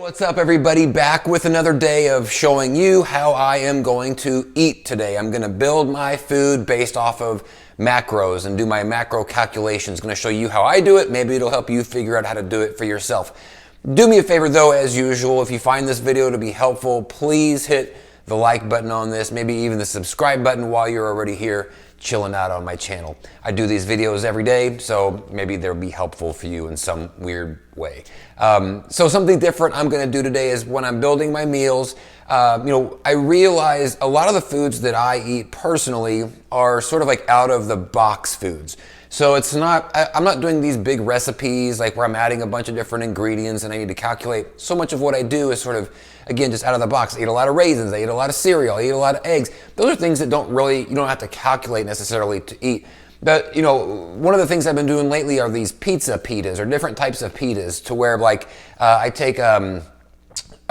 What's up, everybody? Back with another day of showing you how I am going to eat today. I'm going to build my food based off of macros and do my macro calculations. Going to show you how I do it. Maybe it'll help you figure out how to do it for yourself. Do me a favor though, as usual, if you find this video to be helpful, please hit the like button on this, maybe even the subscribe button while you're already here chilling out on my channel. I do these videos every day, so maybe they'll be helpful for you in some weird way. So something different I'm gonna do today is when I'm building my meals, I realize a lot of the foods that I eat personally are sort of like out of the box foods. So it's not, I'm not doing these big recipes like where I'm adding a bunch of different ingredients and I need to calculate. So much of what I do is sort of, again, just out of the box. I eat a lot of raisins, I eat a lot of cereal, I eat a lot of eggs. Those are things that you don't have to calculate necessarily to eat. But, one of the things I've been doing lately are these pizza pitas or different types of pitas to where I take a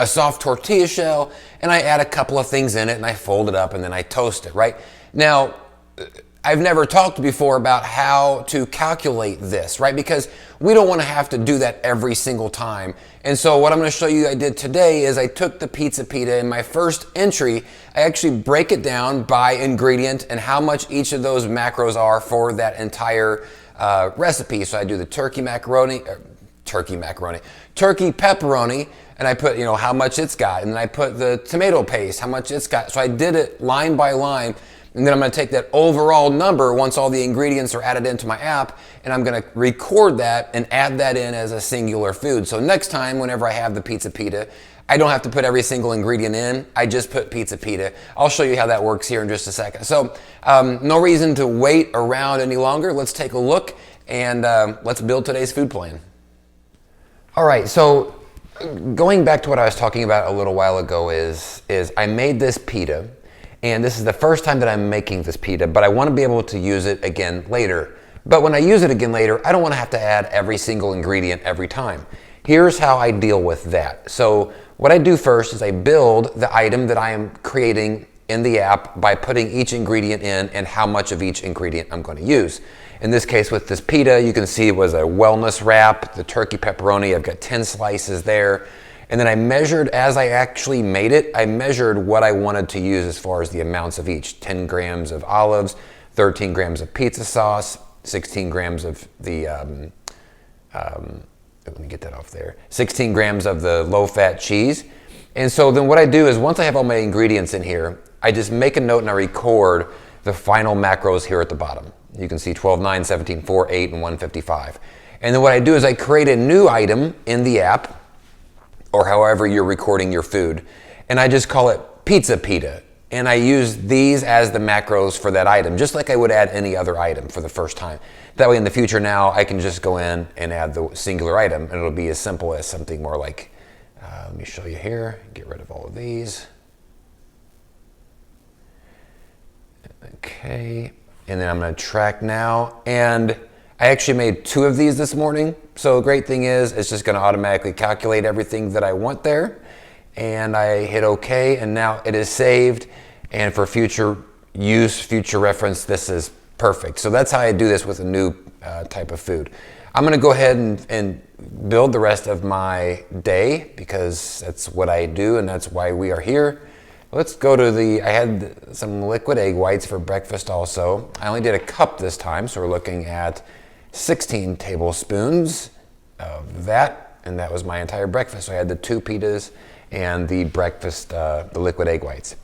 soft tortilla shell and I add a couple of things in it and I fold it up and then I toast it, right? Now, I've never talked before about how to calculate this, right? Because we don't want to have to do that every single time. And so what I'm going to show you I did today is I took the pizza pita in my first entry, I actually break it down by ingredient and how much each of those macros are for that entire recipe. So I do the turkey pepperoni, and I put, how much it's got. And then I put the tomato paste, how much it's got. So I did it line by line. And then I'm going to take that overall number once all the ingredients are added into my app, and I'm going to record that and add that in as a singular food. So next time, whenever I have the pizza pita, I don't have to put every single ingredient in. I just put pizza pita. I'll show you how that works here in just a second. So no reason to wait around any longer. Let's take a look and let's build today's food plan. All right, so going back to what I was talking about a little while ago is I made this pita. And this is the first time that I'm making this pita, but I want to be able to use it again later. But when I use it again later, I don't want to have to add every single ingredient every time. Here's how I deal with that. So what I do first is I build the item that I am creating in the app by putting each ingredient in and how much of each ingredient I'm going to use. In this case with this pita, you can see it was a wellness wrap, the turkey pepperoni, I've got 10 slices there. And then I measured, as I actually made it, I measured what I wanted to use as far as the amounts of each. 10 grams of olives, 13 grams of pizza sauce, 16 grams of the, let me get that off there, 16 grams of the low-fat cheese. And so then what I do is once I have all my ingredients in here, I just make a note and I record the final macros here at the bottom. You can see 12, 9, 17, 4, 8, and 155. And then what I do is I create a new item in the app, or however you're recording your food. And I just call it pizza pita. And I use these as the macros for that item, just like I would add any other item for the first time. That way in the future now, I can just go in and add the singular item, and it'll be as simple as something more like, let me show you here, get rid of all of these. Okay, and then I'm gonna track now. And I actually made 2 of these this morning. So the great thing is it's just going to automatically calculate everything that I want there. And I hit OK, and now it is saved. And for future use, future reference, this is perfect. So that's how I do this with a new type of food. I'm going to go ahead and build the rest of my day because that's what I do and that's why we are here. Let's go to I had some liquid egg whites for breakfast also. I only did a cup this time, so we're looking at 16 tablespoons of that, and that was my entire breakfast. So I had the 2 pitas and the breakfast, the liquid egg whites.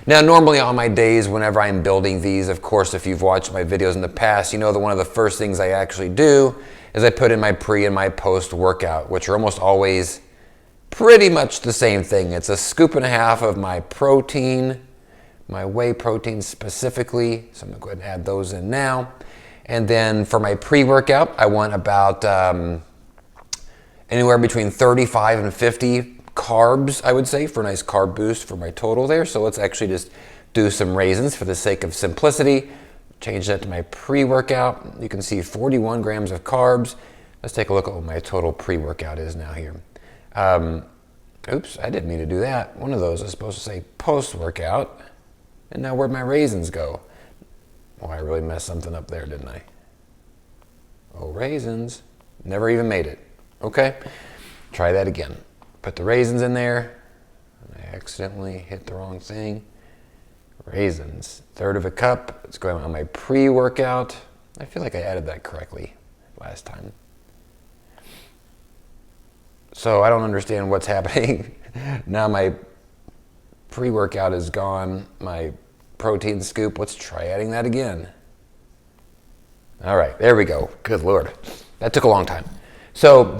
Now, normally on my days, whenever I'm building these, of course, if you've watched my videos in the past, you know that one of the first things I actually do is I put in my pre and my post workout, which are almost always pretty much the same thing. It's a scoop and a half of my protein, my whey protein specifically. So I'm gonna go ahead and add those in now. And then for my pre-workout, I want about anywhere between 35 and 50 carbs, I would say, for a nice carb boost for my total there. So let's actually just do some raisins for the sake of simplicity. Change that to my pre-workout. You can see 41 grams of carbs. Let's take a look at what my total pre-workout is now here. Oops, I didn't mean to do that. One of those is supposed to say post-workout. And now where'd my raisins go? Well, I really messed something up there, didn't I? Oh, raisins. Never even made it. Okay, try that again. Put the raisins in there. I accidentally hit the wrong thing. Raisins, 1/3 of a cup. It's going on my pre-workout. I feel like I added that correctly last time. So I don't understand what's happening. Now my pre-workout is gone. My protein scoop, let's try adding that again. All right, there we go. Good Lord. That took a long time. So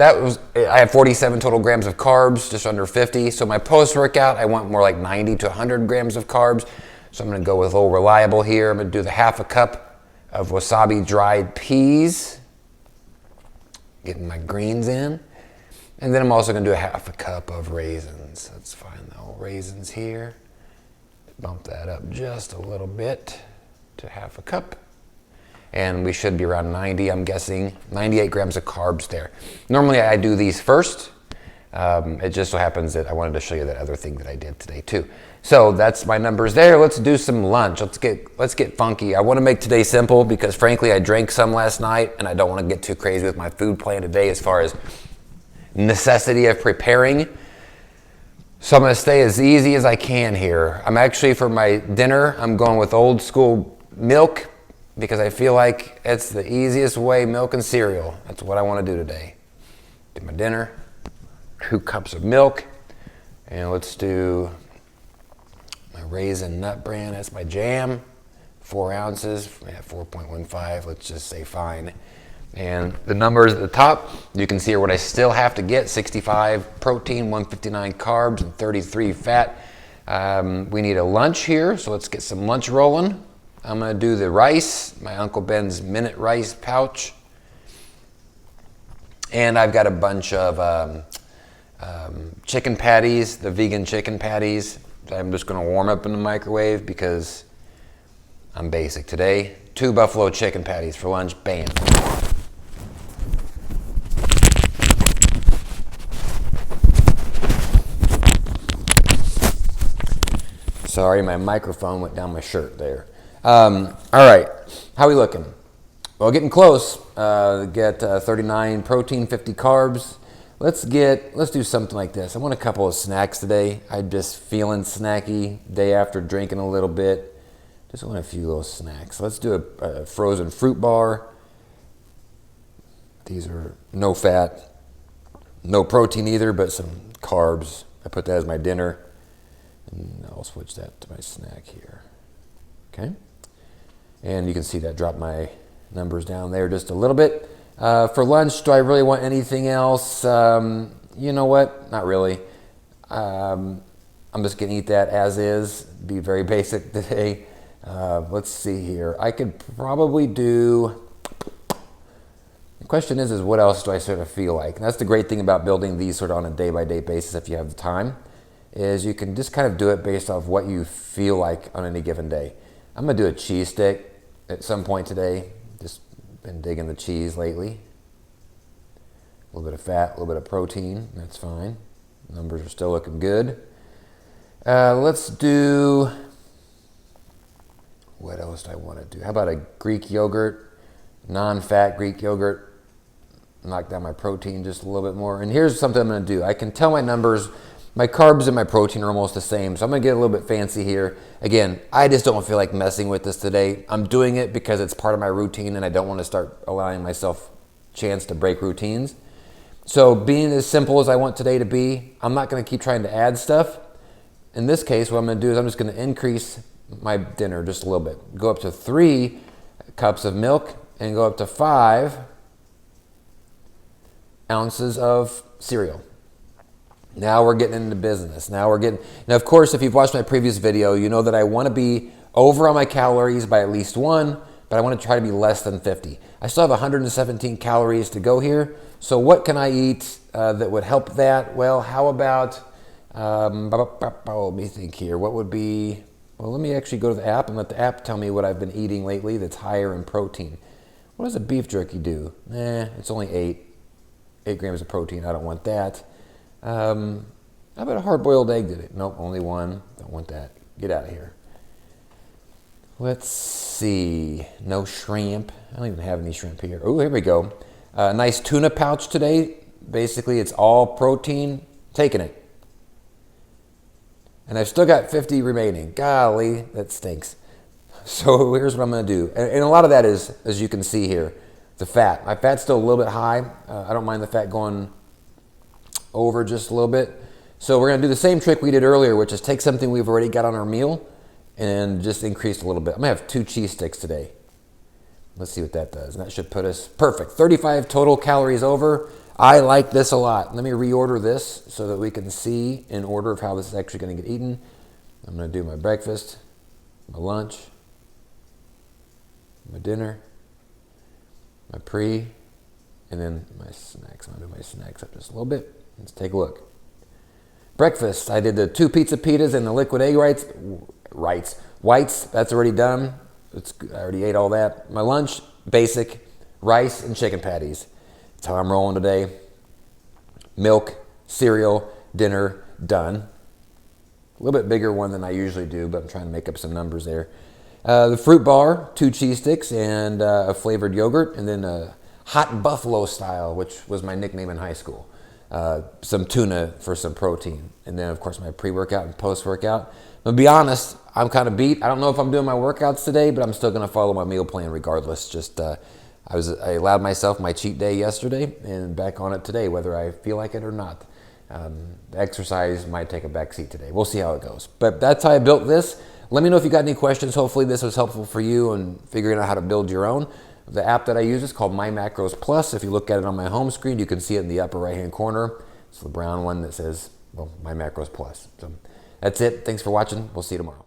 I have 47 total grams of carbs, just under 50. So my post-workout, I want more like 90 to 100 grams of carbs. So I'm gonna go with a little reliable here. I'm gonna do the 1/2 cup of wasabi dried peas. Getting my greens in. And then I'm also gonna do a 1/2 cup of raisins. That's fine though, raisins here. Bump that up just a little bit to 1/2 cup. And we should be around 90, I'm guessing, 98 grams of carbs there. Normally I do these first. It just so happens that I wanted to show you that other thing that I did today too. So that's my numbers there. Let's do some lunch. Let's get funky. I want to make today simple because frankly I drank some last night and I don't want to get too crazy with my food plan today as far as necessity of preparing. So I'm going to stay as easy as I can here. I'm actually, for my dinner, I'm going with old school milk because I feel like it's the easiest way, milk and cereal. That's what I want to do today. Do my dinner, 2 cups of milk, and let's do my raisin nut bran. That's my jam, 4 ounces, 4.15, let's just say fine. And the numbers at the top, you can see what I still have to get: 65 protein, 159 carbs, and 33 fat. We need a lunch here, so let's get some lunch rolling. I'm gonna do the rice, my Uncle Ben's minute rice pouch. And I've got a bunch of chicken patties, the vegan chicken patties. I'm just gonna warm up in the microwave because I'm basic today. 2 buffalo chicken patties for lunch, bam. Sorry, my microphone went down my shirt there. All right, how are we looking? Well, getting close. Get 39 protein, 50 carbs. Let's do something like this. I want a couple of snacks today. I'm just feeling snacky day after drinking a little bit. Just want a few little snacks. Let's do a frozen fruit bar. These are no fat, no protein either, but some carbs. I put that as my dinner. And I'll switch that to my snack here. Okay. And you can see that drop my numbers down there just a little bit. For lunch, do I really want anything else? You know what? Not really. I'm just going to eat that as is. Be very basic today. Let's see here. I could probably do... The question is what else do I sort of feel like? And that's the great thing about building these sort of on a day-by-day basis if you have the time, is you can just kind of do it based off what you feel like on any given day. I'm going to do a cheese stick at some point today. Just been digging the cheese lately. A little bit of fat, a little bit of protein. That's fine. Numbers are still looking good. Let's do... What else do I want to do? How about a Greek yogurt? Non-fat Greek yogurt. Knock down my protein just a little bit more. And here's something I'm going to do. I can tell my numbers. My carbs and my protein are almost the same, so I'm going to get a little bit fancy here. Again, I just don't feel like messing with this today. I'm doing it because it's part of my routine, and I don't want to start allowing myself a chance to break routines. So being as simple as I want today to be, I'm not going to keep trying to add stuff. In this case, what I'm going to do is I'm just going to increase my dinner just a little bit. Go up to 3 cups of milk and go up to 5 ounces of cereal. Now we're getting into business. Now, of course, if you've watched my previous video, you know that I want to be over on my calories by at least 1, but I want to try to be less than 50. I still have 117 calories to go here. So what can I eat that would help that? Well, how about, let me think here. What would be, well, let me actually go to the app and let the app tell me what I've been eating lately that's higher in protein. What does a beef jerky do? It's only 8 grams of protein. I don't want that. How about a hard-boiled egg? Did it? Nope, only 1. Don't want that. Get out of here. Let's see. No shrimp. I don't even have any shrimp here. Oh, here we go. Nice tuna pouch today. Basically, it's all protein, Taking it. And I've still got 50 remaining. Golly, that stinks. So here's what I'm going to do. And a lot of that is, as you can see here, the fat. My fat's still a little bit high. I don't mind the fat going over just a little bit. So we're going to do the same trick we did earlier, which is take something we've already got on our meal and just increase a little bit. I'm going to have 2 cheese sticks today. Let's see what that does. And that should put us perfect. 35 total calories over. I like this a lot. Let me reorder this so that we can see in order of how this is actually going to get eaten. I'm going to do my breakfast, my lunch, my dinner, my pre, and then my snacks. I'm going to do my snacks up just a little bit. Let's take a look. Breakfast, I did the 2 pizza pitas and the liquid egg whites. That's already done. I already ate all that. My lunch, basic, rice and chicken patties. That's how I'm rolling today. Milk, cereal, dinner, done. A little bit bigger one than I usually do, but I'm trying to make up some numbers there. The fruit bar, 2 cheese sticks and a flavored yogurt, and then a hot buffalo style, which was my nickname in high school. Some tuna for some protein. And then, of course, my pre-workout and post-workout. But to be honest, I'm kind of beat. I don't know if I'm doing my workouts today, but I'm still going to follow my meal plan regardless. Just I allowed myself my cheat day yesterday and back on it today, whether I feel like it or not. Exercise might take a back seat today. We'll see how it goes. But that's how I built this. Let me know if you got any questions. Hopefully this was helpful for you in figuring out how to build your own. The app that I use is called My Macros Plus. If you look at it on my home screen, you can see it in the upper right-hand corner. It's the brown one that says, well, My Macros Plus. So that's it. Thanks for watching. We'll see you tomorrow.